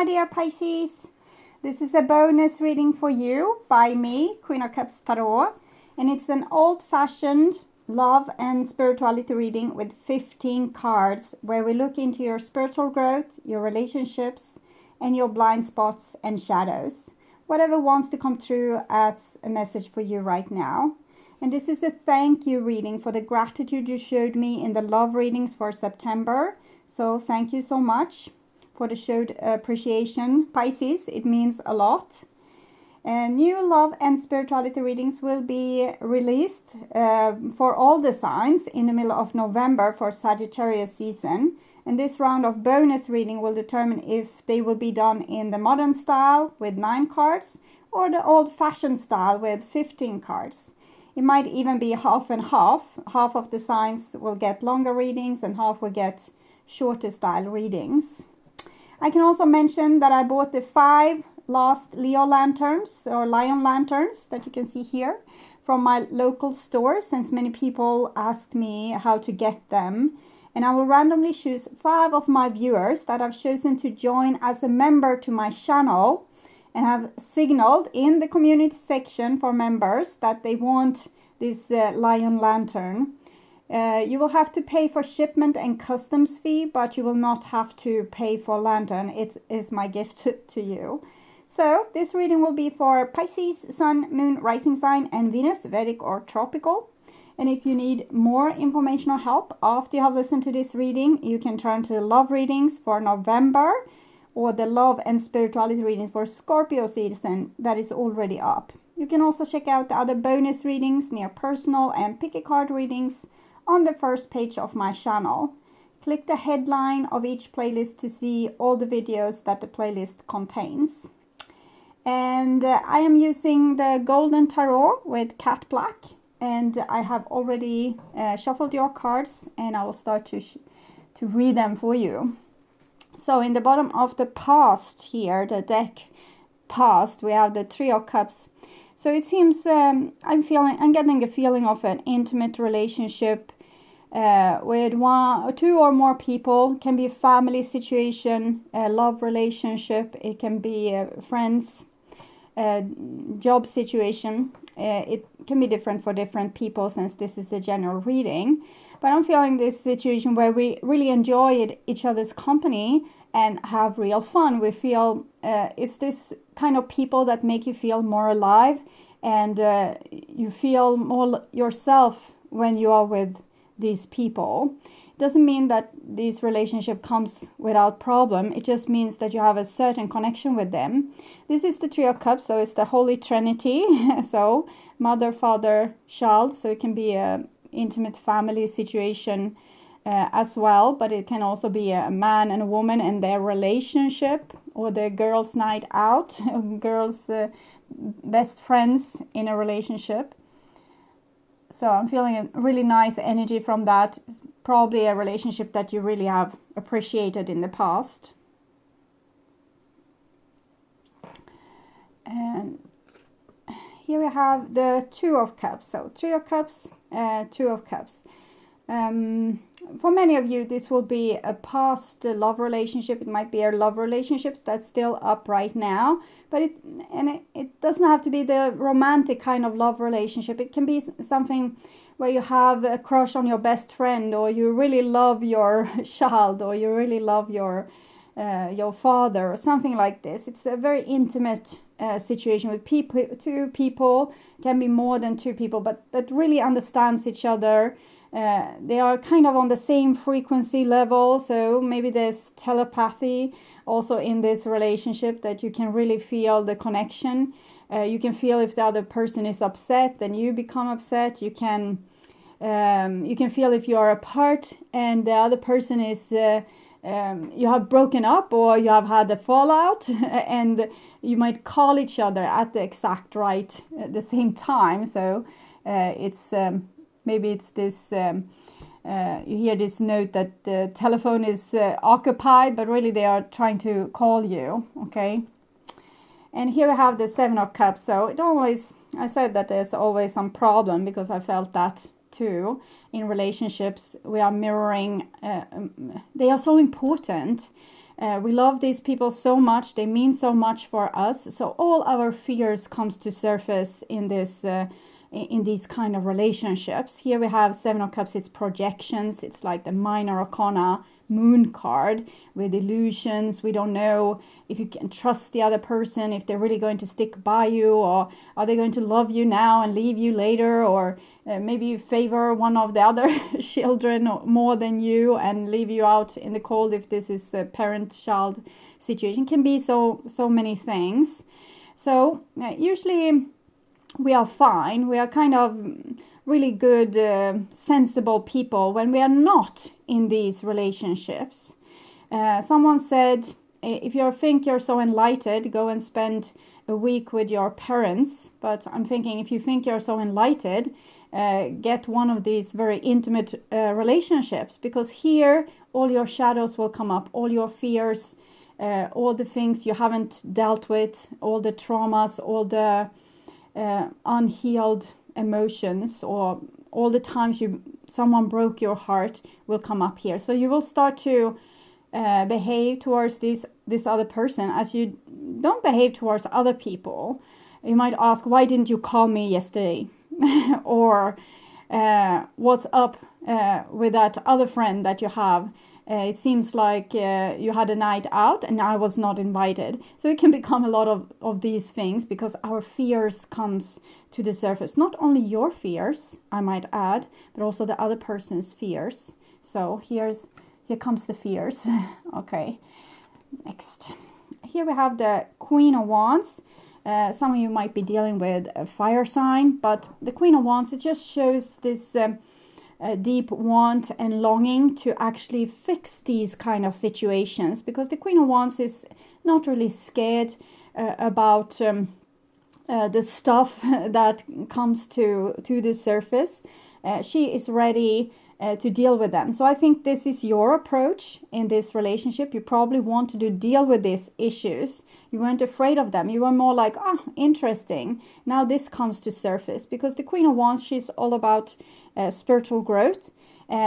dear Pisces. This is a bonus reading for you by me, Queen of Cups Tarot. And it's an old-fashioned love and spirituality reading with 15 cards where we look into your spiritual growth, your relationships, and your blind spots and shadows. Whatever wants to come through as a message for you right now. And this is a thank you reading for the gratitude you showed me in the love readings for September. So thank you so much for the showed appreciation. Pisces, it means a lot. And new love and spirituality readings will be released for all the signs in the middle of November for Sagittarius season. And this round of bonus reading will determine if they will be done in the modern style with 9 cards or the old-fashioned style with 15 cards. It might even be half and half. Half of the signs will get longer readings and half will get shorter style readings. I can also mention that I bought the 5 last Leo lanterns or lion lanterns that you can see here from my local store, since many people asked me how to get them. And I will randomly choose 5 of my viewers that I've chosen to join as a member to my channel, and have signaled in the community section for members that they want this lion lantern. You will have to pay for shipment and customs fee, but you will not have to pay for lantern. It is my gift to you. So this reading will be for Pisces, Sun, Moon, Rising sign, and Venus, Vedic or tropical. And if you need more information or help after you have listened to this reading, you can turn to the love readings for November, or the love and spirituality readings for Scorpio season that is already up. You can also check out the other bonus readings, near personal and pick a card readings on the first page of my channel. Click the headline of each playlist to see all the videos that the playlist contains. And I am using the Golden Tarot with Cat Black, and I have already shuffled your cards, and I will start to read them for you. So in the bottom of the past here, the deck past, we have the 3 of Cups. So it seems I'm getting a feeling of an intimate relationship with 1 or 2 or more people. It can be a family situation, a love relationship. It can be friends, job situation. It can be different for different people, since this is a general reading. But I'm feeling this situation where we really enjoy each other's company and have real fun. We feel it's this kind of people that make you feel more alive, and you feel more yourself when you are with these people. It doesn't mean that this relationship comes without problem. It just means that you have a certain connection with them. This is the 3 of Cups, so it's the Holy Trinity. So mother, father, child. So it can be an intimate family situation as well, but it can also be a man and a woman and their relationship, or the girls' night out, girls' best friends in a relationship. So I'm feeling a really nice energy from that. It's probably a relationship that you really have appreciated in the past. And here we have the 2 of Cups. So 3 of Cups, 2 of Cups. For many of you, this will be a past love relationship. It might be a love relationship that's still up right now, but it doesn't have to be the romantic kind of love relationship. It can be something where you have a crush on your best friend, or you really love your child, or you really love your father, or something like this. It's a very intimate situation with people. 2 people, can be more than 2 people, but that really understands each other. They are kind of on the same frequency level, so maybe there's telepathy also in this relationship, that you can really feel the connection. You can feel if the other person is upset, then you become upset. You can feel if you are apart and the other person is you have broken up, or you have had a fallout, and you might call each other at the exact right at the same time. So it's maybe it's this, you hear this note that the telephone is occupied, but really they are trying to call you, okay? And here we have the 7 of Cups. So it always, I said that there's always some problem, because I felt that too. In relationships, we are mirroring, they are so important. We love these people so much. They mean so much for us. So all our fears comes to surface in this in these kind of relationships. Here we have Seven of Cups. It's projections. It's like the minor arcana moon card with illusions. We don't know if you can trust the other person, if they're really going to stick by you, or are they going to love you now and leave you later, or maybe you favor one of the other children more than you and leave you out in the cold if this is a parent-child situation. Can be so many things. So usually we are fine. We are kind of really good, sensible people when we are not in these relationships. Someone said, if you think you're so enlightened, go and spend a week with your parents. But I'm thinking, if you think you're so enlightened, get one of these very intimate relationships, because here all your shadows will come up, all your fears, all the things you haven't dealt with, all the traumas, all the unhealed emotions, or all the times someone broke your heart will come up here. So you will start to behave towards this other person as you don't behave towards other people. You might ask, why didn't you call me yesterday? Or what's up with that other friend that you have? It seems like you had a night out and I was not invited. So it can become a lot of these things because our fears comes to the surface. Not only your fears, I might add, but also the other person's fears. So here comes the fears. Okay, next. Here we have the Queen of Wands. Some of you might be dealing with a fire sign, but the Queen of Wands, it just shows this deep want and longing to actually fix these kind of situations, because the Queen of Wands is not really scared about the stuff that comes to the surface. She is ready to deal with them. So I think this is your approach in this relationship. You probably wanted to deal with these issues. You weren't afraid of them. You were more like, interesting. Now this comes to surface, because the Queen of Wands, she's all about spiritual growth.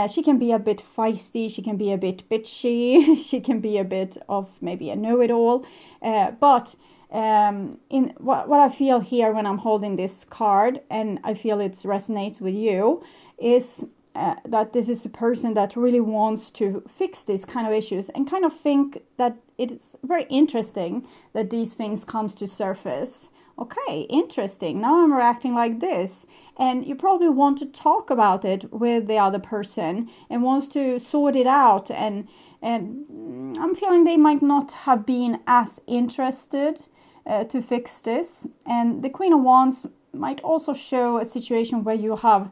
She can be a bit feisty. She can be a bit bitchy. She can be a bit of maybe a know-it-all. But in what I feel here when I'm holding this card, and I feel it resonates with you, is that this is a person that really wants to fix these kind of issues, and kind of think that it's very interesting that these things comes to surface. Okay, interesting. Now I'm reacting like this. And you probably want to talk about it with the other person and wants to sort it out. And I'm feeling they might not have been as interested to fix this. And the Queen of Wands might also show a situation where you have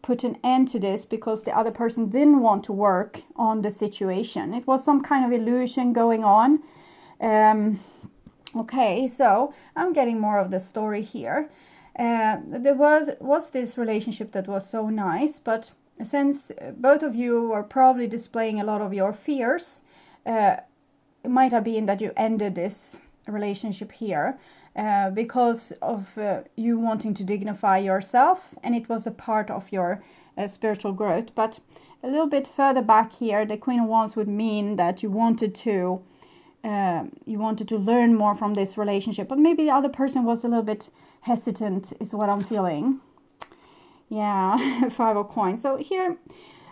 put an end to this because the other person didn't want to work on the situation. It was some kind of illusion going on. Okay, so I'm getting more of the story here. There was this relationship that was so nice, but since both of you were probably displaying a lot of your fears, it might have been that you ended this relationship here because of you wanting to dignify yourself, and it was a part of your spiritual growth. But a little bit further back here, the Queen of Wands would mean that you wanted to learn more from this relationship, but maybe the other person was a little bit hesitant, is what I'm feeling. Yeah, Five of Coins. So here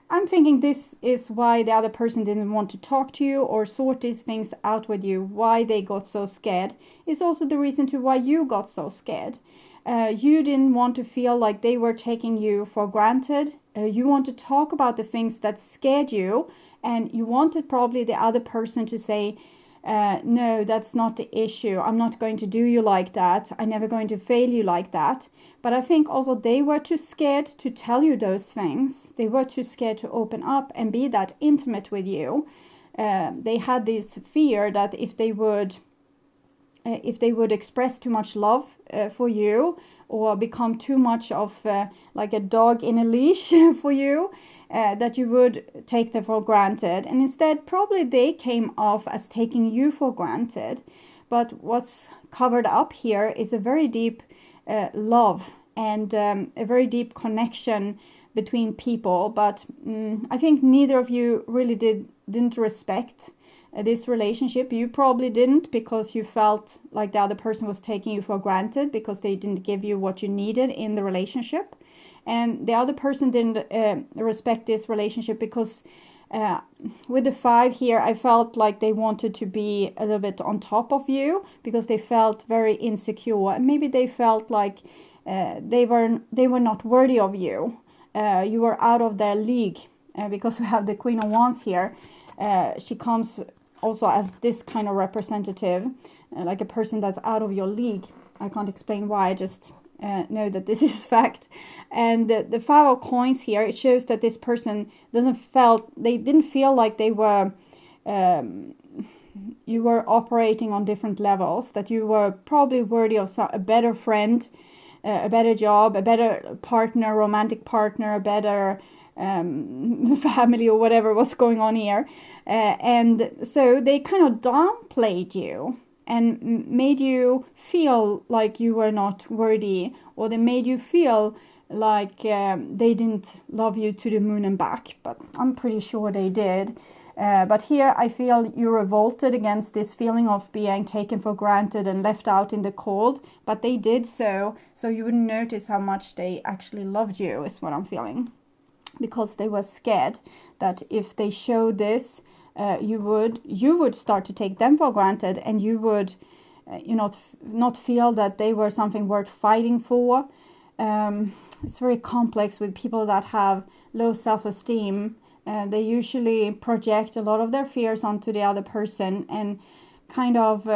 I'm thinking this is why the other person didn't want to talk to you or sort these things out with you, why they got so scared. It's also the reason to why you got so scared. You didn't want to feel like they were taking you for granted. You want to talk about the things that scared you, and you wanted probably the other person to say, no, that's not the issue. I'm not going to do you like that. I'm never going to fail you like that. But I think also they were too scared to tell you those things. They were too scared to open up and be that intimate with you. They had this fear that if they would express too much love for you, or become too much of like a dog in a leash for you, that you would take them for granted. And instead, probably they came off as taking you for granted. But what's covered up here is a very deep love and a very deep connection between people. But I think neither of you really didn't respect this relationship. You probably didn't, because you felt like the other person was taking you for granted because they didn't give you what you needed in the relationship. And the other person didn't respect this relationship because with the 5 here, I felt like they wanted to be a little bit on top of you because they felt very insecure. And maybe they felt like they were not worthy of you. You were out of their league, because we have the Queen of Wands here. She comes also as this kind of representative, like a person that's out of your league. I can't explain why, I just know that this is fact. And the 5 of coins here, it shows that this person didn't feel like they were you were operating on different levels, that you were probably worthy of a better friend, a better job, a better partner, romantic partner, a better family, or whatever was going on here. And so they kind of downplayed you and made you feel like you were not worthy, or they made you feel like they didn't love you to the moon and back. But I'm pretty sure they did. But here I feel you revolted against this feeling of being taken for granted and left out in the cold. But they did so you wouldn't notice how much they actually loved you, is what I'm feeling. Because they were scared that if they showed this, you would start to take them for granted, and you would not feel that they were something worth fighting for. It's very complex with people that have low self-esteem. They usually project a lot of their fears onto the other person and kind of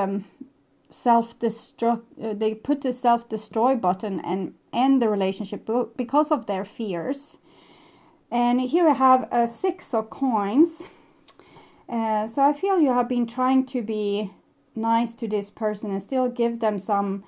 self-destruct. They put the self-destroy button and end the relationship because of their fears. And here we have a 6 of coins. So I feel you have been trying to be nice to this person and still give them some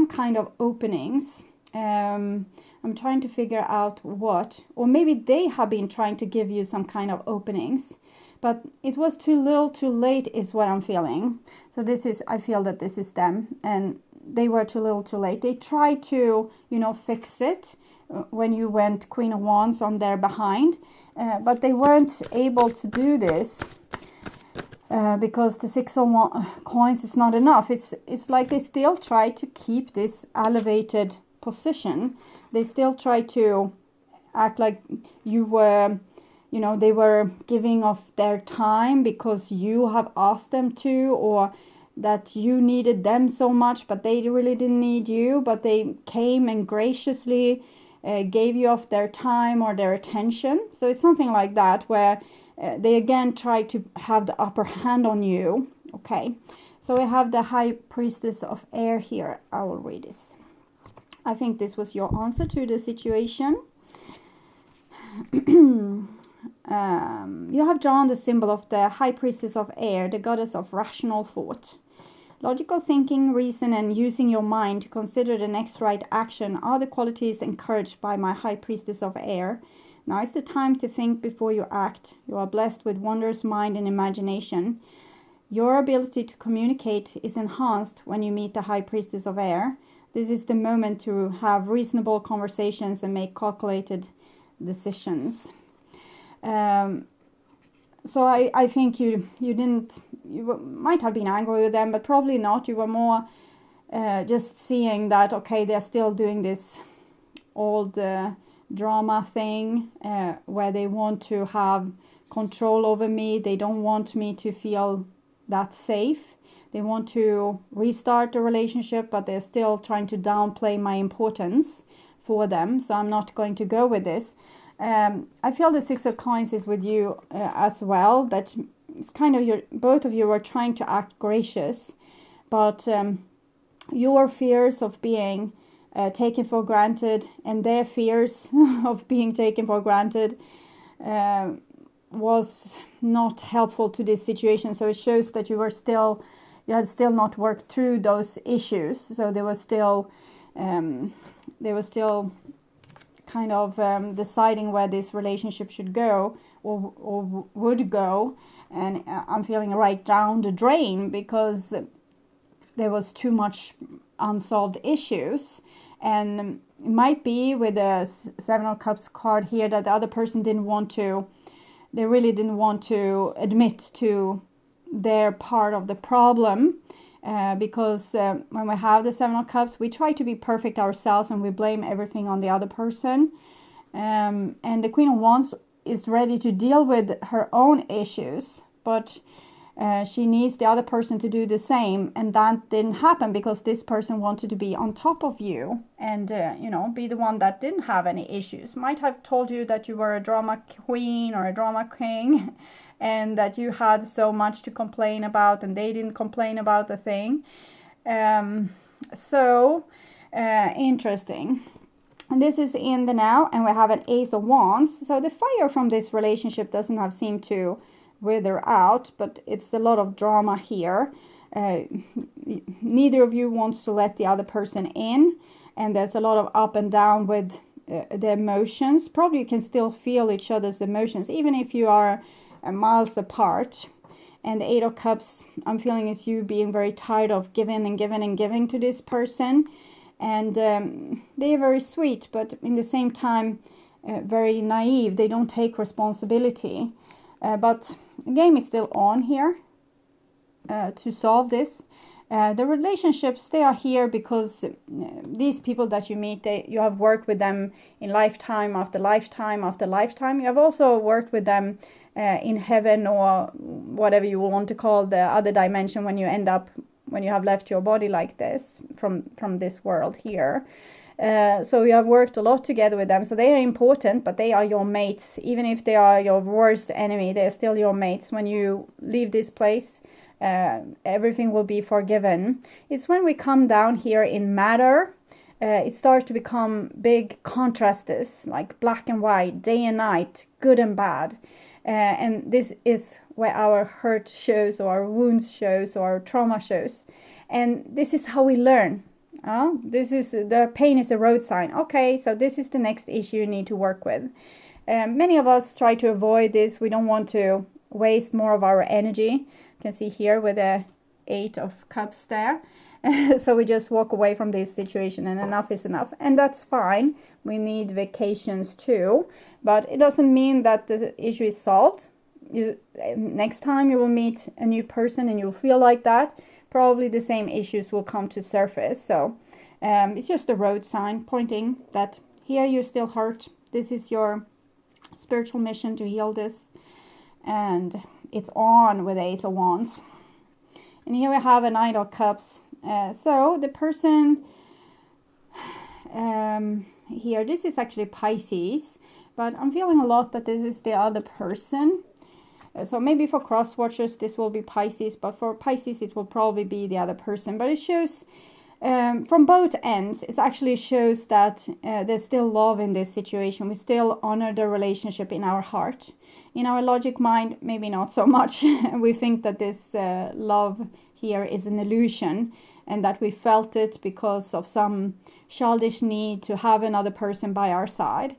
kind of openings. I'm trying to figure out what, or maybe they have been trying to give you some kind of openings, but it was too little too late is what I'm feeling. So I feel that this is them, and they were too little too late. They tried to, fix it when you went Queen of Wands on their behind, but they weren't able to do this. Because the 6 of coins is not enough. It's like they still try to keep this elevated position. They still try to act like you were, they were giving of their time because you have asked them to, or that you needed them so much, but they really didn't need you, but they came and graciously gave you of their time or their attention. So it's something like that, where they again try to have the upper hand on you. Okay, so we have the High Priestess of Air here. I will read this. I think this was your answer to the situation. You have drawn the symbol of the High Priestess of Air, the goddess of rational thought. Logical thinking, reason, and using your mind to consider the next right action are the qualities encouraged by my High Priestess of Air. Now is the time to think before you act. You are blessed with wondrous mind and imagination. Your ability to communicate is enhanced when you meet the High Priestess of Air. This is the moment to have reasonable conversations and make calculated decisions. So I think you might have been angry with them, but probably not. You were more just seeing that, okay, they're still doing this old drama thing where they want to have control over me. They don't want me to feel that safe. They want to restart the relationship, but they're still trying to downplay my importance for them. So I'm not going to go with this. I feel the 6 of coins is with you as well. That it's kind of both of you are trying to act gracious, but your fears of being taken for granted and their fears of being taken for granted was not helpful to this situation. So it shows that you had still not worked through those issues. So they were still kind of deciding where this relationship should go or would go. And I'm feeling right down the drain because there was too much unsolved issues. And it might be with the 7 of Cups card here that the other person they really didn't want to admit to their part of the problem. Because when we have the Seven of Cups, we try to be perfect ourselves and we blame everything on the other person. And the Queen of Wands is ready to deal with her own issues, but she needs the other person to do the same, and that didn't happen because this person wanted to be on top of you and be the one that didn't have any issues. Might have told you that you were a drama queen or a drama king and that you had so much to complain about and they didn't complain about the thing. Interesting. And this is in the now, and we have an Ace of Wands. So the fire from this relationship doesn't have seemed to wither out, but it's a lot of drama here. Neither of you wants to let the other person in, and there's a lot of up and down with the emotions. Probably you can still feel each other's emotions, even if you are miles apart. And the Eight of Cups, I'm feeling, is you being very tired of giving and giving and giving to this person. And they are very sweet, but in the same time, very naive. They don't take responsibility. But the game is still on here to solve this. The relationships, they are here because these people that you meet, you have worked with them in lifetime after lifetime after lifetime. You have also worked with them in heaven, or whatever you want to call the other dimension, when you end up, when you have left your body like this from this world here. So you have worked a lot together with them. So they are important, but they are your mates. Even if they are your worst enemy, they're still your mates. When you leave this place, everything will be forgiven. It's when we come down here in matter, it starts to become big contrasts, like black and white, day and night, good and bad. And this is where our hurt shows, or our wounds shows, or our trauma shows. And this is how we learn. This is, the pain is a road sign. Okay, so this is the next issue you need to work with. Many of us try to avoid this. We don't want to waste more of our energy. You can see here with the Eight of Cups there. So we just walk away from this situation, and enough is enough. And that's fine. We need vacations too. But it doesn't mean that the issue is solved. Next time you will meet a new person and you'll feel like that, probably the same issues will come to surface. So it's just a road sign pointing that here you're still hurt. This is your spiritual mission to heal this. And it's on with Ace of Wands. And here we have a Knight of Cups. So the person here, this is actually Pisces. But I'm feeling a lot that this is the other person. So maybe for cross watchers this will be Pisces, but for Pisces it will probably be the other person. But it shows from both ends, it actually shows that there's still love in this situation. We still honor the relationship in our heart. In our logic mind, maybe not so much. We think that this love here is an illusion, and that we felt it because of some childish need to have another person by our side.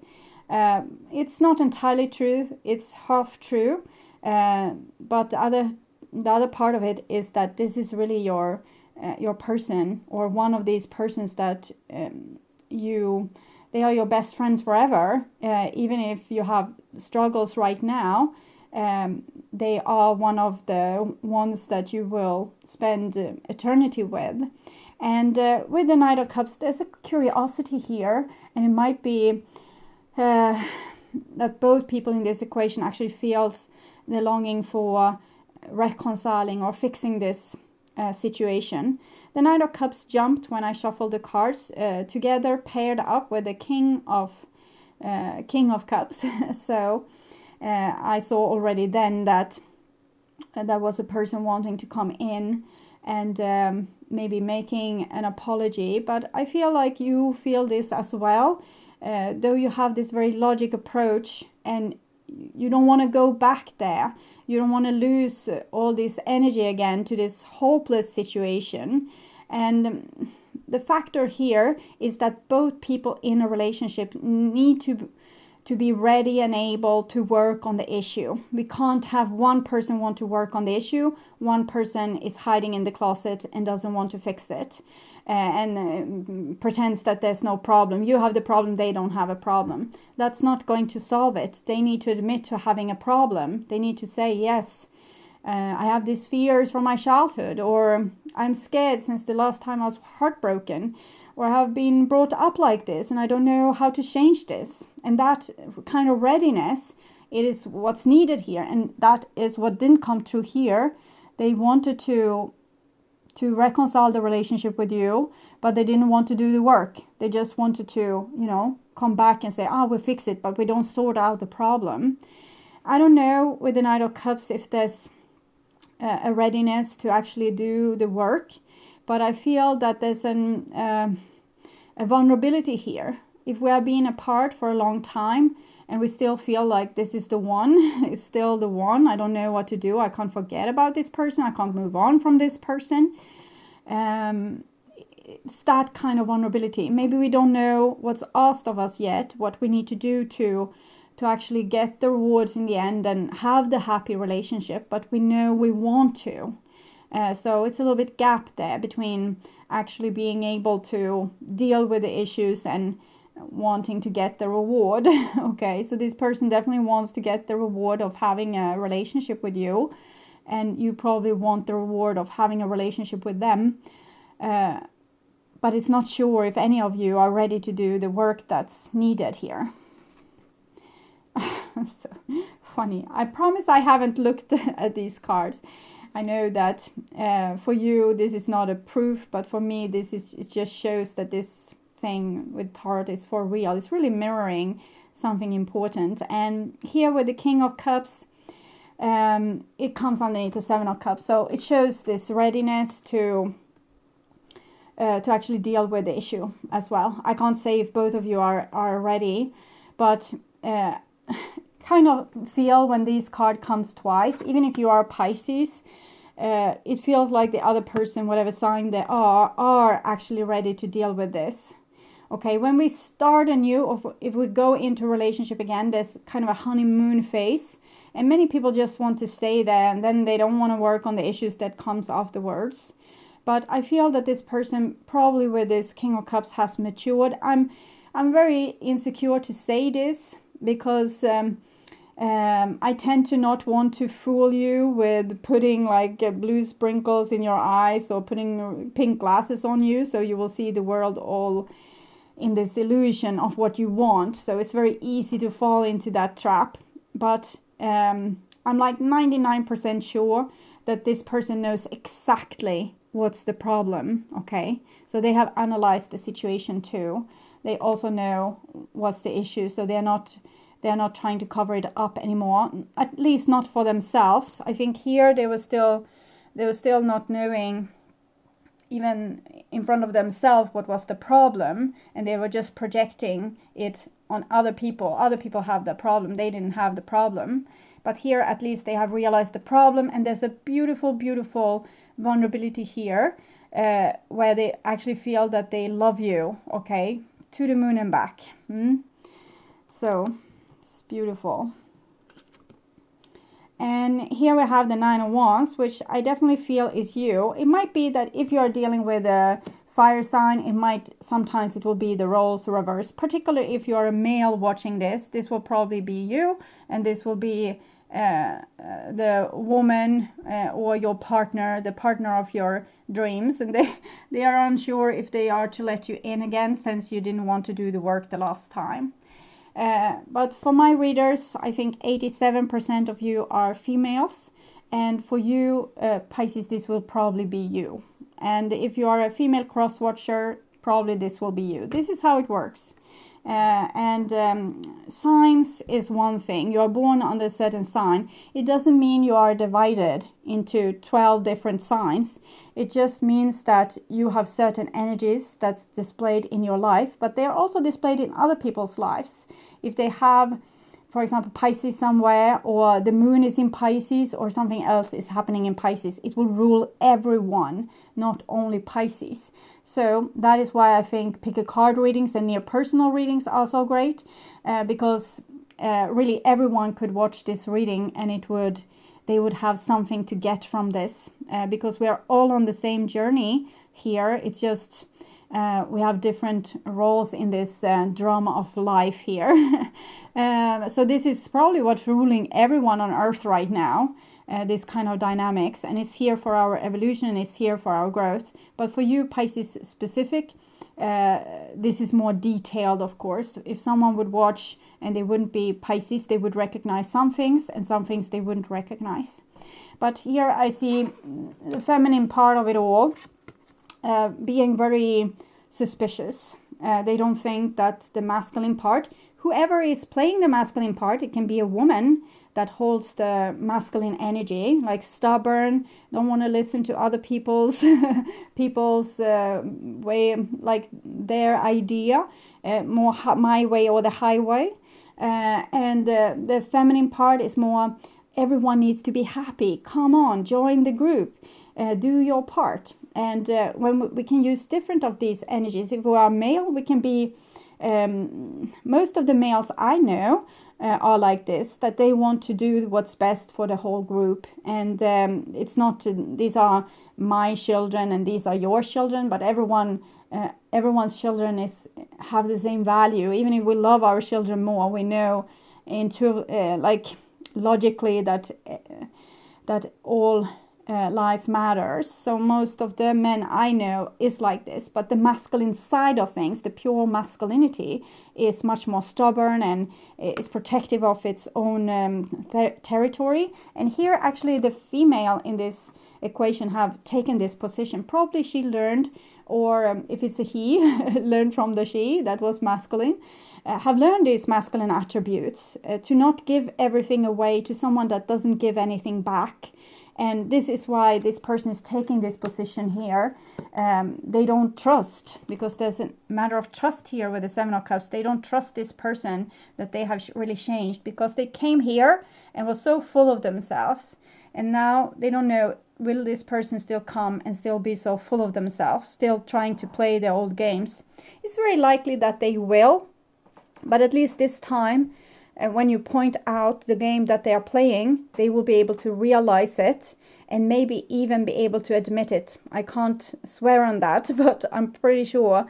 It's not entirely true, it's half true. But the other part of it is that this is really your person, or one of these persons that they are your best friends forever. Even if you have struggles right now, they are one of the ones that you will spend eternity with. And with the Knight of Cups, there's a curiosity here, and it might be that both people in this equation actually feels the longing for reconciling or fixing this situation. The Knight of Cups jumped when I shuffled the cards together, paired up with the King of Cups. So I saw already then that there was a person wanting to come in and maybe making an apology. But I feel like you feel this as well, though you have this very logic approach, and you don't want to go back there. You don't want to lose all this energy again to this hopeless situation. And the factor here is that both people in a relationship need to be ready and able to work on the issue. We can't have one person want to work on the issue, one person is hiding in the closet and doesn't want to fix it, and pretends that there's no problem. You have the problem, they don't have a problem. That's not going to solve it. They need to admit to having a problem. They need to say, yes, I have these fears from my childhood, or I'm scared since the last time I was heartbroken, or I have been brought up like this and I don't know how to change this. And that kind of readiness, it is what's needed here, and that is what didn't come true here. They wanted to reconcile the relationship with you, but they didn't want to do the work. They just wanted to, come back and say, we'll fix it, but we don't sort out the problem. I don't know with the Knight of Cups if there's a readiness to actually do the work, but I feel that there's a vulnerability here. If we have been apart for a long time and we still feel like this is the one, it's still the one, I don't know what to do, I can't forget about this person, I can't move on from this person. It's that kind of vulnerability. Maybe we don't know what's asked of us yet, what we need to do to actually get the rewards in the end and have the happy relationship, but we know we want to. So it's a little bit gap there between actually being able to deal with the issues and wanting to get the reward. Okay, so this person definitely wants to get the reward of having a relationship with you, and you probably want the reward of having a relationship with them, but it's not sure if any of you are ready to do the work that's needed here. So funny. I promise I haven't looked at these cards. I know that for you this is not a proof, but for me it just shows that this thing with tarot is for real. It's really mirroring something important. And here with the King of Cups, it comes underneath the Seven of Cups, so it shows this readiness to actually deal with the issue as well. I can't say if both of you are ready, but kind of feel when this card comes twice, even if you are Pisces, it feels like the other person, whatever sign they are actually ready to deal with this. Okay, when we start anew, or if we go into a relationship again, there's kind of a honeymoon phase, and many people just want to stay there, and then they don't want to work on the issues that comes afterwards. But I feel that this person, probably with this King of Cups, has matured. I'm very insecure to say this, because I tend to not want to fool you with putting like blue sprinkles in your eyes or putting pink glasses on you, so you will see the world all in this illusion of what you want. So it's very easy to fall into that trap. But I'm like 99% sure that this person knows exactly what's the problem. Okay, so they have analyzed the situation too. They also know what's the issue, so they're not trying to cover it up anymore, at least not for themselves. I think here they were still not knowing, even in front of themselves, what was the problem, and they were just projecting it on other people. Other people have the problem, they didn't have the problem. But here at least they have realized the problem, and there's a beautiful vulnerability here, where they actually feel that they love you, okay, to the moon and back. So it's beautiful. And here we have the Nine of Wands, which I definitely feel is you. It might be that if you are dealing with a fire sign, sometimes it will be the roles reversed. Particularly if you are a male watching this will probably be you, and this will be the woman or your partner, the partner of your dreams, and they are unsure if they are to let you in again, since you didn't want to do the work the last time. But for my readers, I think 87% of you are females, and for you, Pisces, this will probably be you. And if you are a female cross watcher, probably this will be you. This is how it works. Signs is one thing. You are born under a certain sign. It doesn't mean you are divided into 12 different signs. It just means that you have certain energies that's displayed in your life, but they are also displayed in other people's lives. If they have, for example, Pisces somewhere, or the moon is in Pisces, or something else is happening in Pisces, it will rule everyone, not only Pisces. So that is why I think pick a card readings and near personal readings are so great, because really everyone could watch this reading, and they would have something to get from this, because we are all on the same journey here. It's just we have different roles in this drama of life here. So this is probably what's ruling everyone on earth right now. this kind of dynamics, and it's here for our evolution, it's here for our growth. But for you Pisces specific, this is more detailed, of course. If someone would watch and they wouldn't be Pisces, they would recognize some things, and some things they wouldn't recognize. But here I see the feminine part of it all being very suspicious. They don't think that the masculine part, whoever is playing the masculine part, it can be a woman that holds the masculine energy, like stubborn, don't want to listen to other people's way, like their idea, more my way or the highway. And the feminine part is more, everyone needs to be happy. Come on, join the group, do your part. And when we can use different of these energies. If we are male, we can be, most of the males I know are like this, that they want to do what's best for the whole group. And it's not, these are my children and these are your children, but everyone's children have the same value. Even if we love our children more, we know like logically that all life matters. So most of the men I know is like this, but the masculine side of things, the pure masculinity, is much more stubborn and is protective of its own territory. And here actually the female in this equation have taken this position. Probably she learned, or if it's a he, learned from the she that was masculine, have learned these masculine attributes, to not give everything away to someone that doesn't give anything back. And this is why this person is taking this position here. They don't trust, because there's a matter of trust here with the Seven of Cups. They don't trust this person that they have really changed, because they came here and was so full of themselves. And now they don't know, will this person still come and still be so full of themselves, still trying to play the old games? It's very likely that they will, but at least this time, when you point out the game that they are playing, they will be able to realize it and maybe even be able to admit it. I can't swear on that, but I'm pretty sure.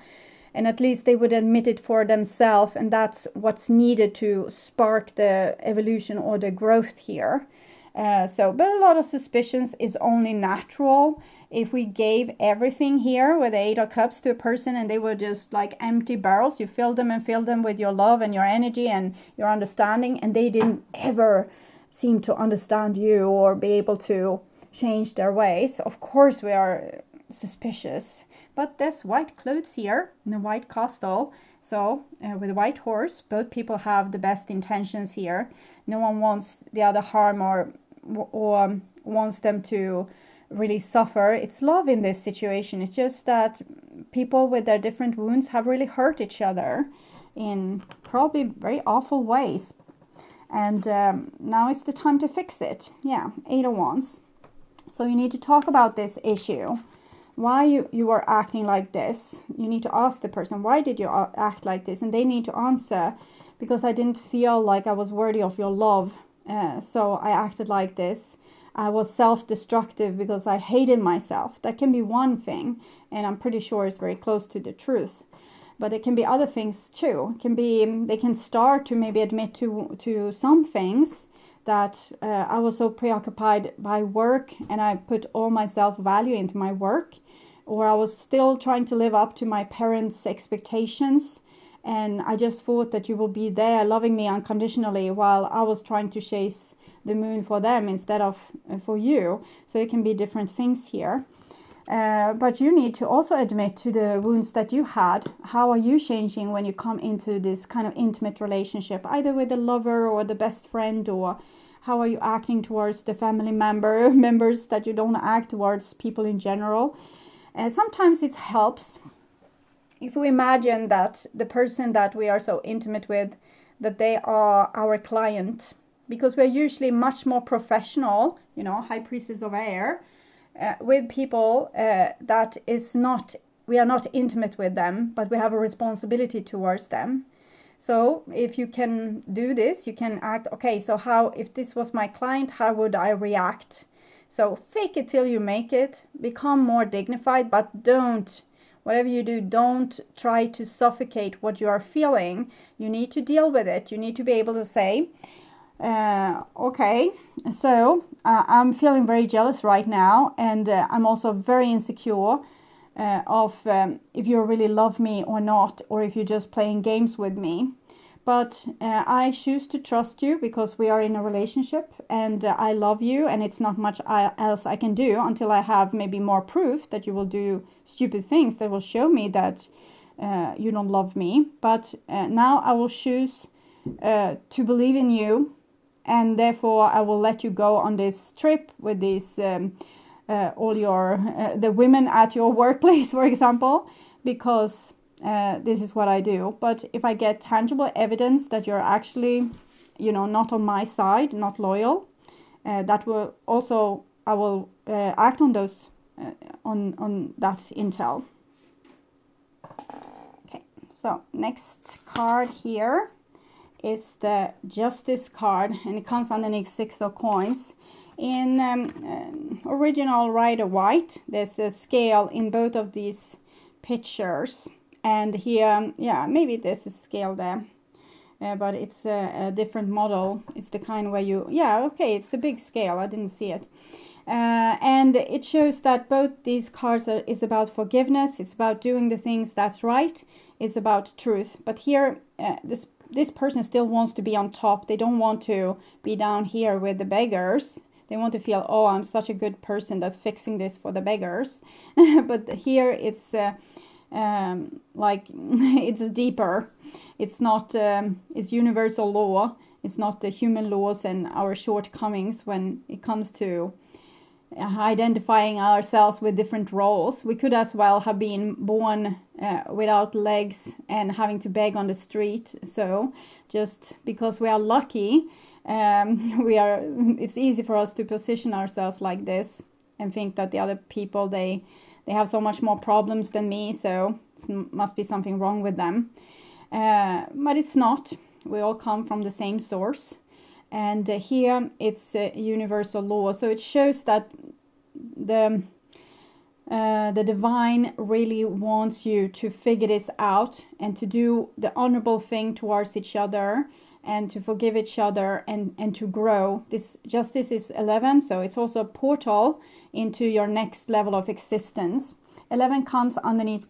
And at least they would admit it for themselves, and that's what's needed to spark the evolution or the growth here. But a lot of suspicions is only natural. If we gave everything here with the Eight of Cups to a person and they were just like empty barrels, you fill them with your love and your energy and your understanding, and they didn't ever seem to understand you or be able to change their ways, of course we are suspicious. But there's white clothes here in the white castle, so with a white horse, both people have the best intentions here. No one wants the other harm or wants them to really suffer. It's love in this situation. It's just that people with their different wounds have really hurt each other in probably very awful ways. And now it's the time to fix it. Yeah, Eight of Wands. So you need to talk about this issue. Why you are acting like this. You need to ask the person, why did you act like this? And they need to answer, because I didn't feel like I was worthy of your love. So I acted like this. I was self-destructive because I hated myself. That can be one thing, and I'm pretty sure it's very close to the truth. But it can be other things too. It can be, they can start to maybe admit to some things that I was so preoccupied by work and I put all my self-value into my work, or I was still trying to live up to my parents' expectations. And I just thought that you will be there loving me unconditionally while I was trying to chase the moon for them instead of for you. So it can be different things here. But you need to also admit to the wounds that you had. How are you changing when you come into this kind of intimate relationship, either with a lover or the best friend, or how are you acting towards the family members that you don't act towards people in general? Sometimes it helps if we imagine that the person that we are so intimate with, that they are our client, because we're usually much more professional, High Priestess of Air, with people that is not, we are not intimate with them, but we have a responsibility towards them. So if you can do this, you can act, okay, so how, if this was my client, how would I react? So fake it till you make it, become more dignified, but don't, whatever you do, don't try to suffocate what you are feeling. You need to deal with it. You need to be able to say, okay, So I'm feeling very jealous right now, and I'm also very insecure of if you really love me or not, or if you're just playing games with me. But I choose to trust you because we are in a relationship, and I love you, and it's not much else I can do until I have maybe more proof that you will do stupid things that will show me that you don't love me. But now I will choose to believe in you, and therefore I will let you go on this trip with these all your the women at your workplace, for example, because this is what I do. But if I get tangible evidence that you're actually, not on my side, not loyal, that will also, I will act on those on that intel. Okay, so next card here is the Justice card, and it comes underneath 6 of coins. In original Rider White, there's a scale in both of these pictures. And here, maybe there's a scale there, but it's a different model. It's the kind where it's a big scale. I didn't see it. And it shows that both these cards is about forgiveness. It's about doing the things that's right. It's about truth. But here, this person still wants to be on top. They don't want to be down here with the beggars. They want to feel, oh, I'm such a good person that's fixing this for the beggars. But here it's... it's deeper. It's not it's universal law. It's not the human laws and our shortcomings when it comes to identifying ourselves with different roles. We could as well have been born without legs and having to beg on the street. So just because we are lucky, it's easy for us to position ourselves like this and think that the other people, they have so much more problems than me, so it must be something wrong with them. But it's not. We all come from the same source. And here it's universal law. So it shows that the divine really wants you to figure this out and to do the honorable thing towards each other and to forgive each other and to grow. This Justice is 11, so it's also a portal into your next level of existence. 11 comes underneath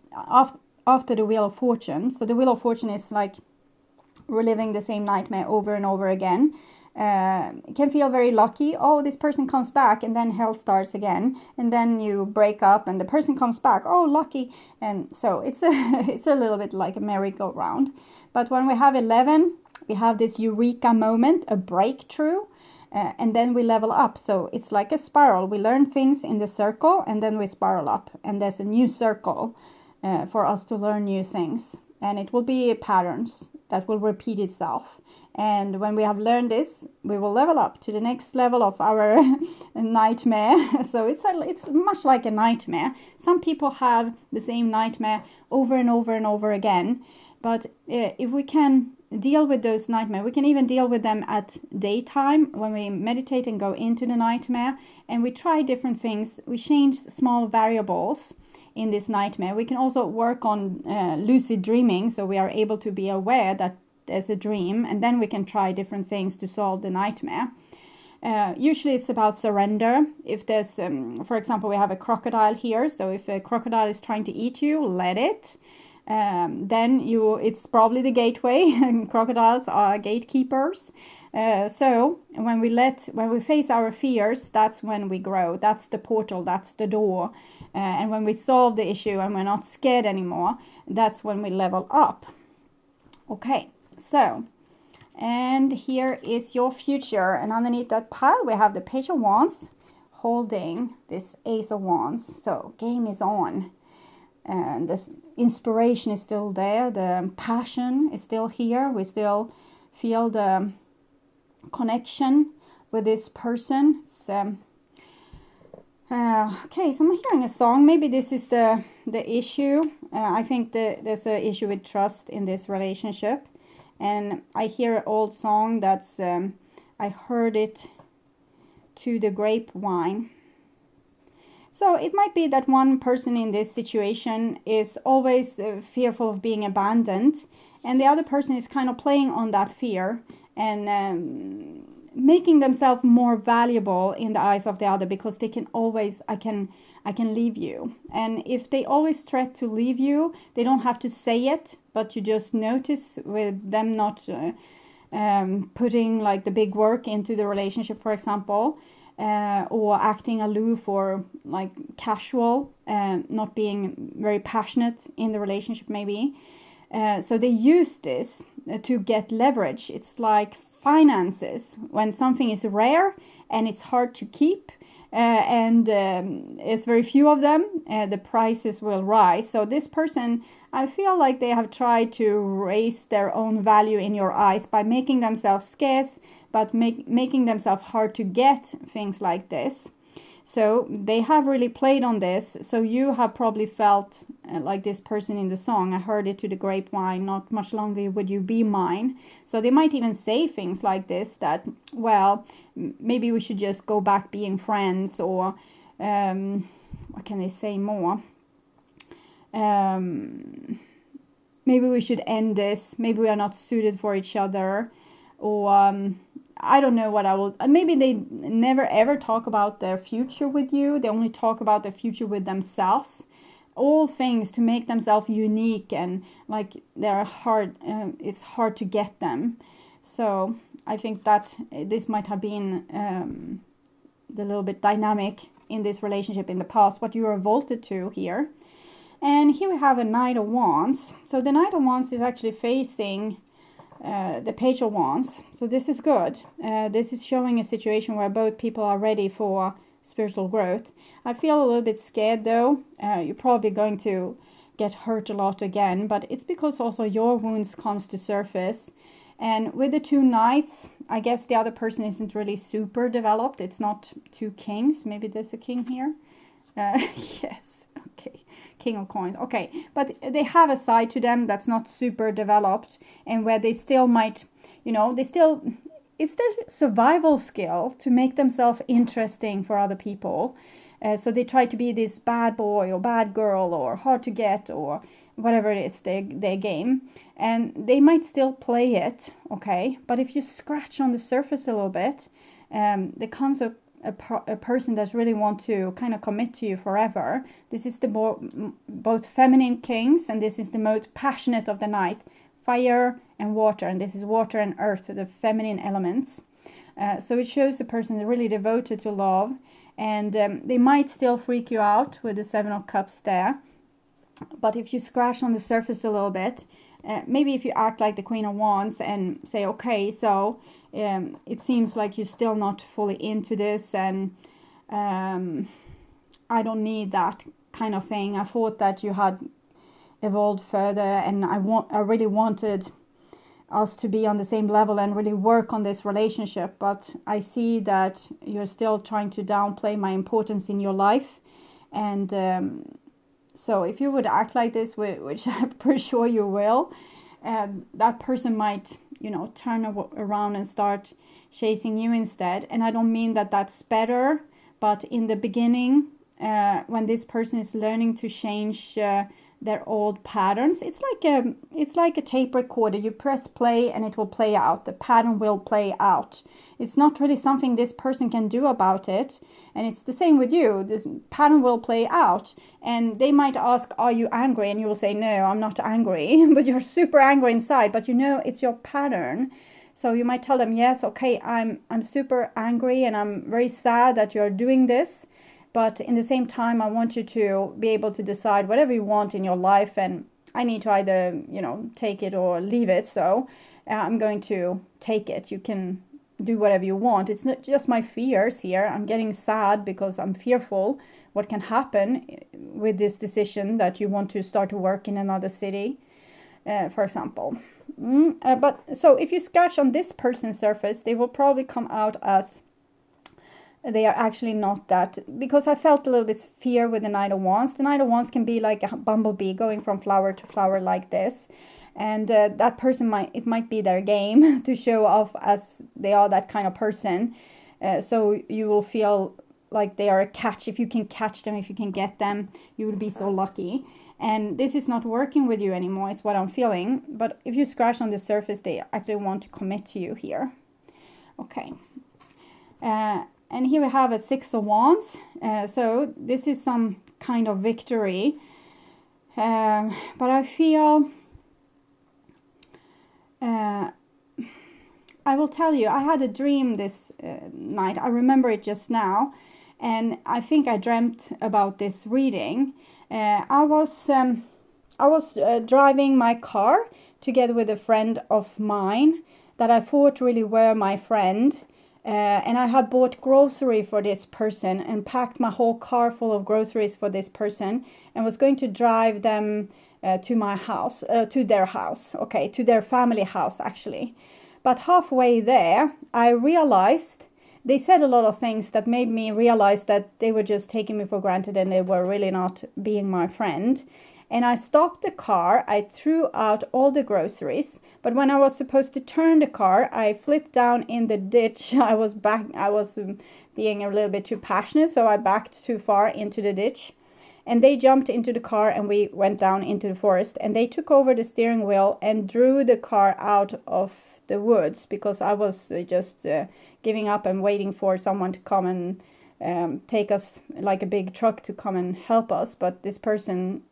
after the Wheel of Fortune. So the Wheel of Fortune is like reliving the same nightmare over and over again. It can feel very lucky. Oh, this person comes back, and then hell starts again, and then you break up and the person comes back. Oh, lucky. And so it's a little bit like a merry-go-round. But when we have 11, we have this eureka moment, a breakthrough. And then we level up. So it's like a spiral. We learn things in the circle and then we spiral up. And there's a new circle for us to learn new things. And it will be patterns that will repeat itself. And when we have learned this, we will level up to the next level of our nightmare. So it's much like a nightmare. Some people have the same nightmare over and over and over again. But if we can deal with those nightmares, we can even deal with them at daytime when we meditate and go into the nightmare, and we try different things. We change small variables in this nightmare. We can also work on lucid dreaming, so we are able to be aware that there's a dream, and then we can try different things to solve the nightmare. Usually it's about surrender. If there's, for example, we have a crocodile here, so if a crocodile is trying to eat you, let it. Then it's probably the gateway. Crocodiles are gatekeepers. So when we face our fears, that's when we grow. That's the portal, that's the door. And when we solve the issue and we're not scared anymore, that's when we level up. Okay, so, and here is your future. And underneath that pile, we have the Page of Wands holding this Ace of Wands. So game is on. And this inspiration is still there. The passion is still here. We still feel the connection with this person. It's, okay, so I'm hearing a song. Maybe this is the issue. I think there's an issue with trust in this relationship. And I hear an old song that's, I heard it to the grapevine. So it might be that one person in this situation is always fearful of being abandoned, and the other person is kind of playing on that fear and making themselves more valuable in the eyes of the other, because they can always, I can leave you. And if they always threat to leave you, they don't have to say it, but you just notice with them not putting like the big work into the relationship, for example, or acting aloof or like casual, not being very passionate in the relationship maybe. So they use this to get leverage. It's like finances. When something is rare and it's hard to keep, and it's very few of them, the prices will rise. So this person, I feel like they have tried to raise their own value in your eyes by making themselves scarce, but making themselves hard to get, things like this. So they have really played on this. So you have probably felt like this person in the song. I heard it to the grapevine, not much longer would you be mine. So they might even say things like this, that, well, maybe we should just go back being friends, or what can they say more? Maybe we should end this. Maybe we are not suited for each other, or I don't know what I will. Maybe they never ever talk about their future with you. They only talk about their future with themselves. All things to make themselves unique, and like they're hard. It's hard to get them. So I think that this might have been the little bit dynamic in this relationship in the past, what you are vaulted to here. And here we have a Knight of Wands. So the Knight of Wands is actually facing the Page of Wands. So this is good. This is showing a situation where both people are ready for spiritual growth. I feel a little bit scared though. You're probably going to get hurt a lot again, but it's because also your wounds comes to surface. And with the two Knights, I guess the other person isn't really super developed. It's not two kings. Maybe there's a king here. Yes, okay. King of Coins. Okay, but they have a side to them that's not super developed, and where they still might, it's their survival skill to make themselves interesting for other people. So they try to be this bad boy or bad girl or hard to get or whatever it is, their game. And they might still play it, okay? But if you scratch on the surface a little bit, there comes a person that really want to kind of commit to you forever. This is the both feminine kings, and this is the most passionate of the Knight, fire and water, and this is water and earth, the feminine elements. So it shows the person is really devoted to love, and they might still freak you out with the Seven of Cups there. But if you scratch on the surface a little bit, maybe if you act like the Queen of Wands and say, okay, so it seems like you're still not fully into this, and I don't need that kind of thing. I thought that you had evolved further, and I really wanted us to be on the same level and really work on this relationship, but I see that you're still trying to downplay my importance in your life. And so if you would act like this, which I'm pretty sure you will, that person might, turn around and start chasing you instead. And I don't mean that that's better, but in the beginning, when this person is learning to change their old patterns, it's like a tape recorder. You press play and it will play out. The pattern will play out. It's not really something this person can do about it. And it's the same with you. This pattern will play out. And they might ask, are you angry? And you will say, no, I'm not angry. But you're super angry inside. But it's your pattern. So you might tell them, yes, okay, I'm super angry and I'm very sad that you're doing this. But in the same time, I want you to be able to decide whatever you want in your life. And I need to either, take it or leave it. So I'm going to take it. You can do whatever you want. It's not just my fears here. I'm getting sad because I'm fearful what can happen with this decision that you want to start to work in another city, for example. But so if you scratch on this person's surface, they will probably come out as they are actually not that, because I felt a little bit fear with the Knight of Wands. The Knight of Wands can be like a bumblebee going from flower to flower like this. And that person might be their game to show off as they are that kind of person. So you will feel like they are a catch. If you can catch them, if you can get them, you will be so lucky. And this is not working with you anymore, is what I'm feeling. But if you scratch on the surface, they actually want to commit to you here. Okay. And here we have a 6 of Wands. So this is some kind of victory. But I feel... I will tell you, I had a dream this night. I remember it just now. And I think I dreamt about this reading. I was driving my car together with a friend of mine that I thought really were my friend. And I had bought grocery for this person and packed my whole car full of groceries for this person and was going to drive them to my house, to their house, okay, to their family house actually. But halfway there, I realized they said a lot of things that made me realize that they were just taking me for granted and they were really not being my friend. And I stopped the car, I threw out all the groceries, but when I was supposed to turn the car, I flipped down in the ditch. I was being a little bit too passionate, so I backed too far into the ditch. And they jumped into the car and we went down into the forest and they took over the steering wheel and drew the car out of the woods because I was just giving up and waiting for someone to come and take us, like a big truck to come and help us. But this person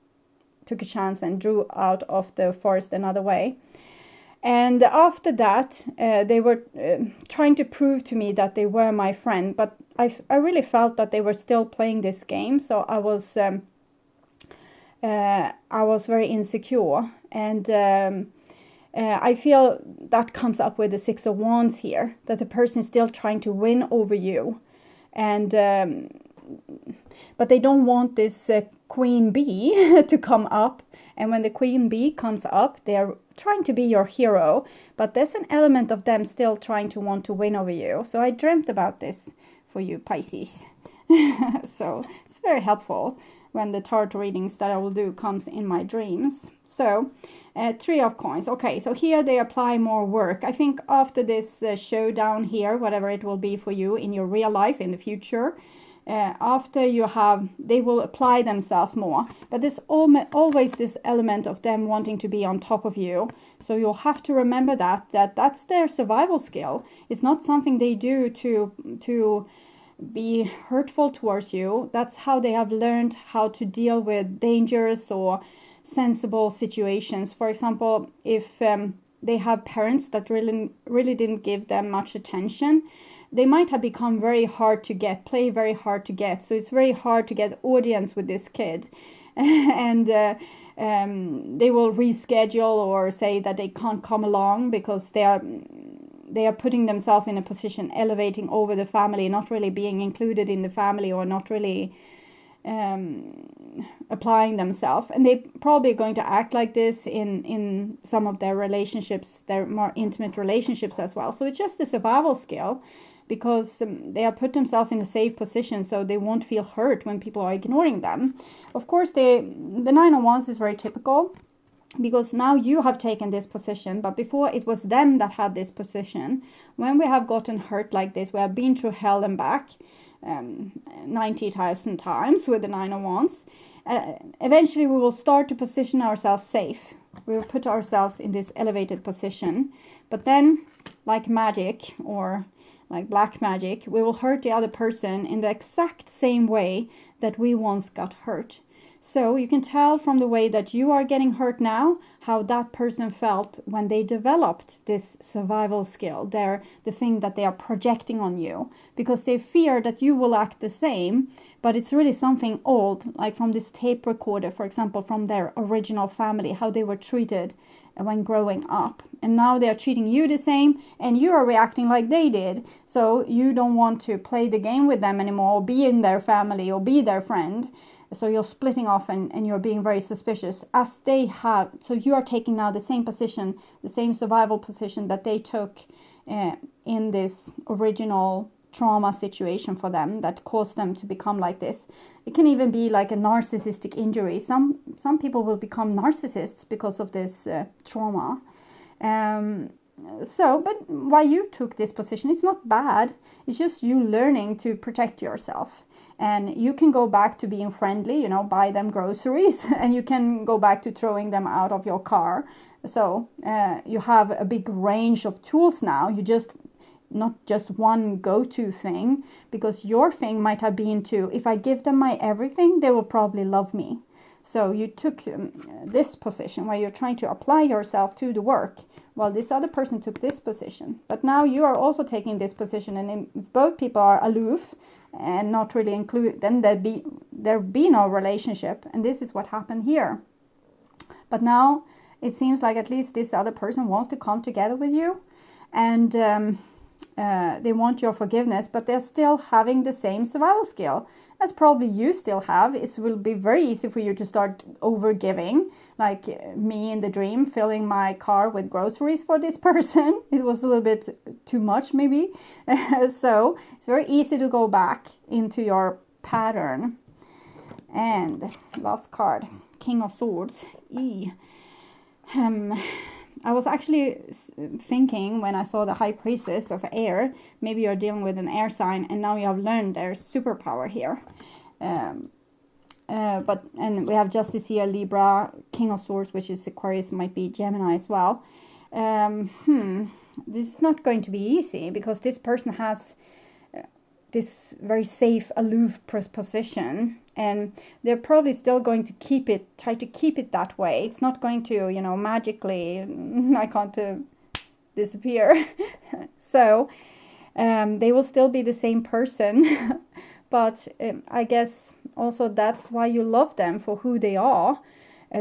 took a chance and drew out of the forest another way. And after that, they were trying to prove to me that they were my friend, but I really felt that they were still playing this game. So I was very insecure, and I feel that comes up with the 6 of Wands here, that the person is still trying to win over you, and but they don't want this queen bee to come up. And when the queen bee comes up, they are trying to be your hero, but there's an element of them still trying to want to win over you. So I dreamt about this for you, Pisces. So it's very helpful when the tarot readings that I will do comes in my dreams. So 3 of coins. Okay, so here they apply more work. I think after this showdown here, whatever it will be for you in your real life in the future, after you have, they will apply themselves more. But there's always this element of them wanting to be on top of you. So you'll have to remember that's their survival skill. It's not something they do to be hurtful towards you. That's how they have learned how to deal with dangerous or sensible situations. For example, if they have parents that really didn't give them much attention, they might have become very hard to get, play very hard to get. So it's very hard to get audience with this kid. And they will reschedule or say that they can't come along because they are putting themselves in a position, elevating over the family, not really being included in the family or not really applying themselves. And they probably going to act like this in some of their relationships, their more intimate relationships as well. So it's just a survival skill, because they have put themselves in a safe position so they won't feel hurt when people are ignoring them. Of course, the 9 of Wands is very typical, because now you have taken this position, but before it was them that had this position. When we have gotten hurt like this, we have been through hell and back 90,000 times with the 9 of Wands. Eventually we will start to position ourselves safe. We will put ourselves in this elevated position. But then, like magic or like black magic, we will hurt the other person in the exact same way that we once got hurt. So you can tell from the way that you are getting hurt now, how that person felt when they developed this survival skill, the thing that they are projecting on you, because they fear that you will act the same, but it's really something old, like from this tape recorder, for example, from their original family, how they were treated when growing up. And now they are treating you the same, and you are reacting like they did. So you don't want to play the game with them anymore, or be in their family, or be their friend. So you're splitting off and you're being very suspicious as they have. So you are taking now the same position, the same survival position that they took in this original trauma situation for them that caused them to become like this. It can even be like a narcissistic injury. Some people will become narcissists because of this trauma. But why you took this position, it's not bad. It's just you learning to protect yourself. And you can go back to being friendly, buy them groceries, and you can go back to throwing them out of your car. So you have a big range of tools now. not just one go-to thing, because your thing might have been to, if I give them my everything, they will probably love me. So you took this position where you're trying to apply yourself to the work, while this other person took this position. But now you are also taking this position, and if both people are aloof and not really included, then there'd be no relationship. And this is what happened here. But now it seems like at least this other person wants to come together with you, and they want your forgiveness, but they're still having the same survival skill as probably you still have. It will be very easy for you to start over giving, like me in the dream, filling my car with groceries for this person. It was a little bit too much maybe. So it's very easy to go back into your pattern. And last card, King of Swords. I was actually thinking when I saw the High Priestess of Air, maybe you're dealing with an air sign, and now you have learned there's superpower here. And we have Justice here, Libra, King of Swords, which is Aquarius, might be Gemini as well. This is not going to be easy, because this person has this very safe, aloof position, and they're probably still going to try to keep it that way. It's not going to, magically, I can't disappear. So they will still be the same person, but I guess also that's why you love them for who they are.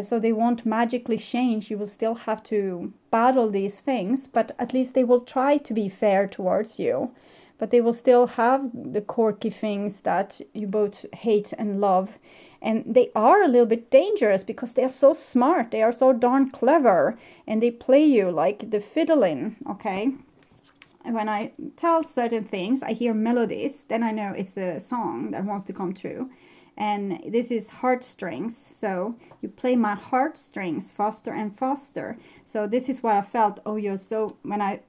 So they won't magically change. You will still have to battle these things, but at least they will try to be fair towards you. But they will still have the quirky things that you both hate and love. And they are a little bit dangerous because they are so smart. They are so darn clever. And they play you like the fiddling, okay? And when I tell certain things, I hear melodies. Then I know it's a song that wants to come true. And this is heartstrings. So you play my heartstrings faster and faster. So this is what I felt. Oh, you're so... When I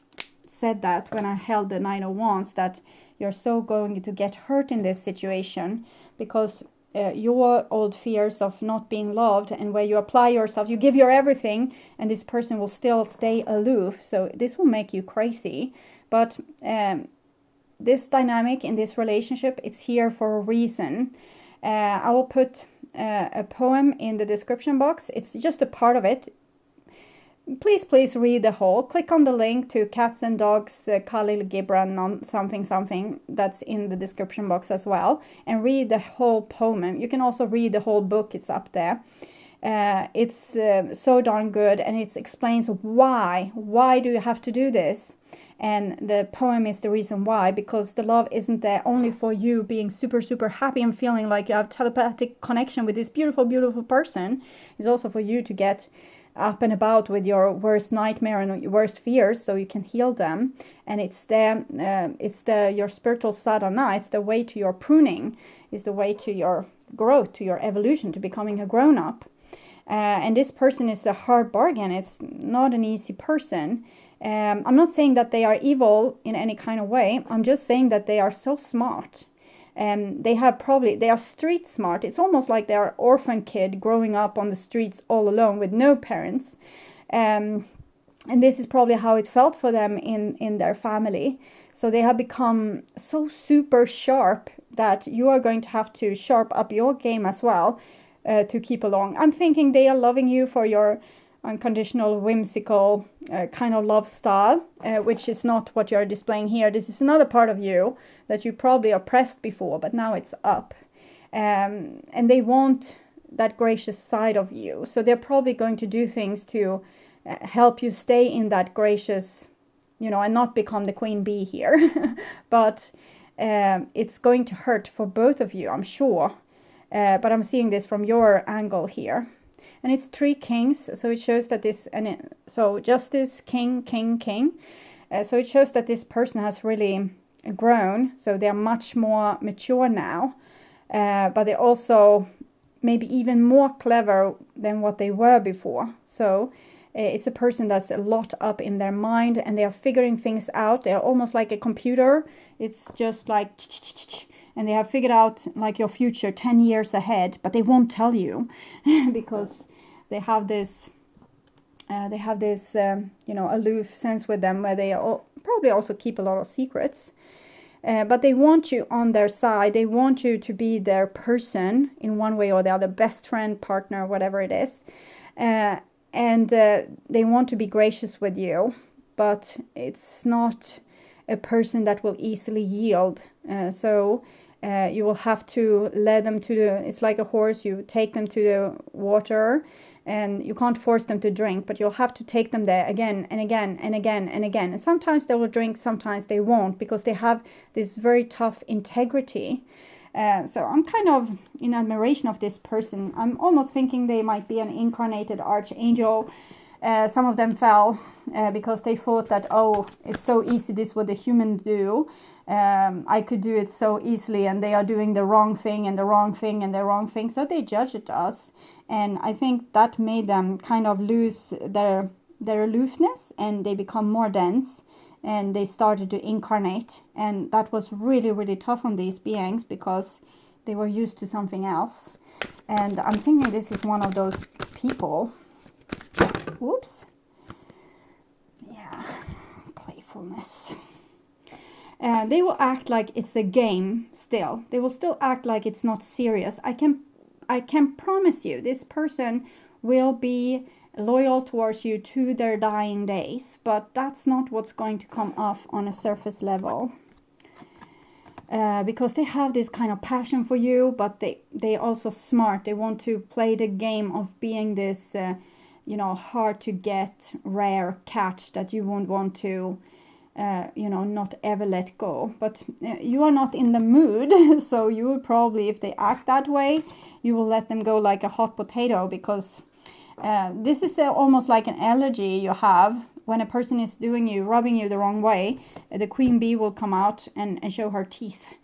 said that, when I held the Nine of Wands, that you're so going to get hurt in this situation, because your old fears of not being loved, and where you apply yourself, you give your everything, and this person will still stay aloof. So this will make you crazy. But this dynamic in this relationship, it's here for a reason. I will put a poem in the description box. It's just a part of it. Please read the whole. Click on the link to Cats and Dogs, Khalil Gibran on something that's in the description box as well, and read the whole poem. You can also read the whole book. It's up there. It's so darn good, and it explains why do you have to do this. And the poem is the reason why, because the love isn't there only for you being super happy and feeling like you have telepathic connection with this beautiful person. It's also for you to get up and about with your worst nightmare and your worst fears, so you can heal them. And it's your spiritual sadhana. It's the way to your pruning. It's the way to your growth, to your evolution, to becoming a grown-up. And this person is a hard bargain. It's not an easy person. I'm not saying that they are evil in any kind of way. I'm just saying that they are so smart. They are street smart. It's almost like they're an orphan kid growing up on the streets all alone with no parents. And this is probably how it felt for them in their family. So they have become so super sharp that you are going to have to sharp up your game as well to keep along. I'm thinking they are loving you for your unconditional, whimsical kind of love style, which is not what you're displaying here. This is another part of you that you probably oppressed before, but now it's up. And they want that gracious side of you. So they're probably going to do things to help you stay in that gracious, and not become the queen bee here. But it's going to hurt for both of you, I'm sure. But I'm seeing this from your angle here. And it's 3 kings, so it shows that so Justice, King. So it shows that this person has really grown, so they're much more mature now. But they're also maybe even more clever than what they were before. So it's a person that's a lot up in their mind, and they are figuring things out. They're almost like a computer. It's just like... And they have figured out like your future 10 years ahead, but they won't tell you because they have this They have this, aloof sense with them where they probably also keep a lot of secrets. But they want you on their side. They want you to be their person in one way or the other, best friend, partner, whatever it is. And they want to be gracious with you, but it's not a person that will easily yield. So you will have to lead them to it's like a horse. You take them to the water, and you can't force them to drink, but you'll have to take them there again and again and again and again. And sometimes they will drink, sometimes they won't, because they have this very tough integrity. So I'm kind of in admiration of this person. I'm almost thinking they might be an incarnated archangel. Some of them fell because they thought that, oh, it's so easy, this is what the human do. I could do it so easily, and they are doing the wrong thing and the wrong thing and the wrong thing. So they judged us. And I think that made them kind of lose their aloofness, and they become more dense, and they started to incarnate. And that was really, really tough on these beings because they were used to something else. And I'm thinking this is one of those people. Whoops. Yeah, playfulness. They will act like it's a game still. They will still act like it's not serious. I can promise you this person will be loyal towards you to their dying days, but that's not what's going to come off on a surface level. Because they have this kind of passion for you, but they also smart. They want to play the game of being this, hard to get, rare catch that you won't want to, not ever let go. But you are not in the mood, so you will probably, if they act that way, you will let them go like a hot potato, because this is almost like an allergy you have. When a person is rubbing you the wrong way, the queen bee will come out and show her teeth.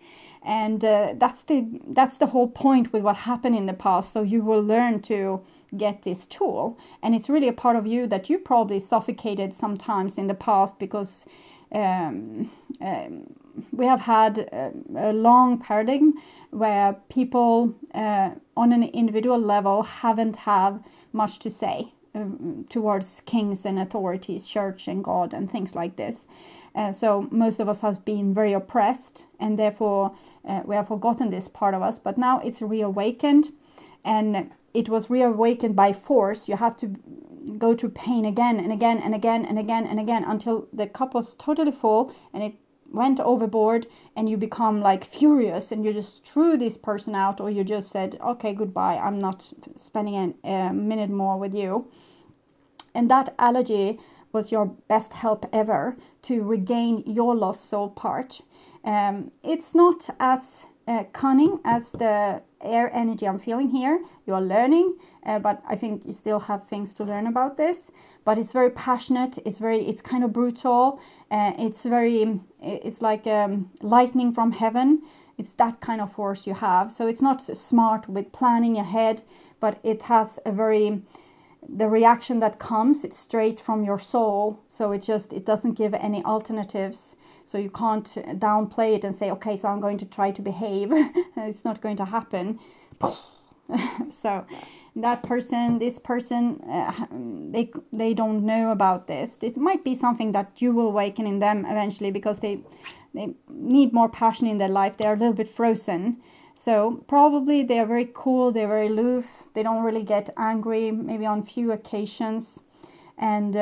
And that's the whole point with what happened in the past. So you will learn to get this tool. And it's really a part of you that you probably suffocated sometimes in the past, because we have had a long paradigm where people on an individual level haven't had much to say towards kings and authorities, church and God and things like this. So most of us have been very oppressed, and therefore we have forgotten this part of us. But now it's reawakened, and it was reawakened by force. You have to go through pain again and again and again and again and again until the cup was totally full and it went overboard, and you become like furious and you just threw this person out, or you just said, okay, goodbye, I'm not spending a minute more with you. And that allergy was your best help ever to regain your lost soul part. It's not as cunning as the air energy I'm feeling here. You are learning, but I think you still have things to learn about this. But it's very passionate. It's kind of brutal. It's like lightning from heaven. It's that kind of force you have. So it's not smart with planning ahead, but it has the reaction that comes, it's straight from your soul. So it doesn't give any alternatives. So you can't downplay it and say, okay, so I'm going to try to behave. It's not going to happen. So this person, they don't know about this. It might be something that you will awaken in them eventually, because they need more passion in their life. They're a little bit frozen. So probably they're very cool, they're very aloof. They don't really get angry, maybe on few occasions. And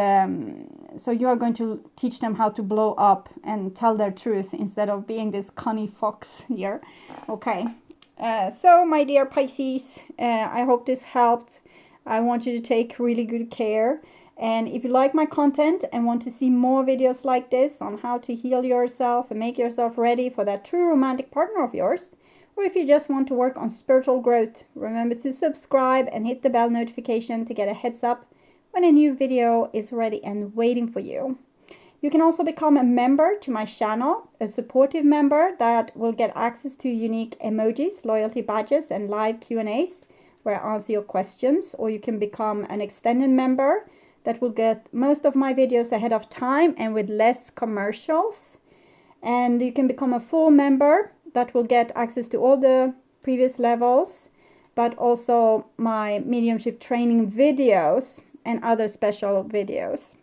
so you are going to teach them how to blow up and tell their truth instead of being this cunning fox here. Okay. So my dear Pisces, I hope this helped. I want you to take really good care. And if you like my content and want to see more videos like this on how to heal yourself and make yourself ready for that true romantic partner of yours, or if you just want to work on spiritual growth, remember to subscribe and hit the bell notification to get a heads up when a new video is ready and waiting for you. You can also become a member to my channel, a supportive member that will get access to unique emojis, loyalty badges, and live Q&As where I answer your questions. Or you can become an extended member that will get most of my videos ahead of time and with less commercials. And you can become a full member that will get access to all the previous levels, but also my mediumship training videos and other special videos.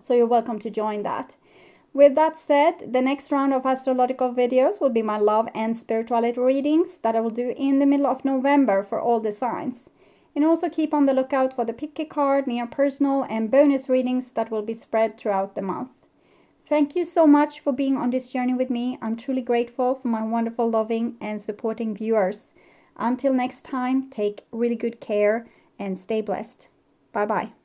So you're welcome to join that. With that said, the next round of astrological videos will be my love and spirituality readings that I will do in the middle of November for all the signs. And also keep on the lookout for the pick a card, near personal and bonus readings that will be spread throughout the month. Thank you so much for being on this journey with me. I'm truly grateful for my wonderful, loving and supporting viewers. Until next time, take really good care and stay blessed. Bye-bye.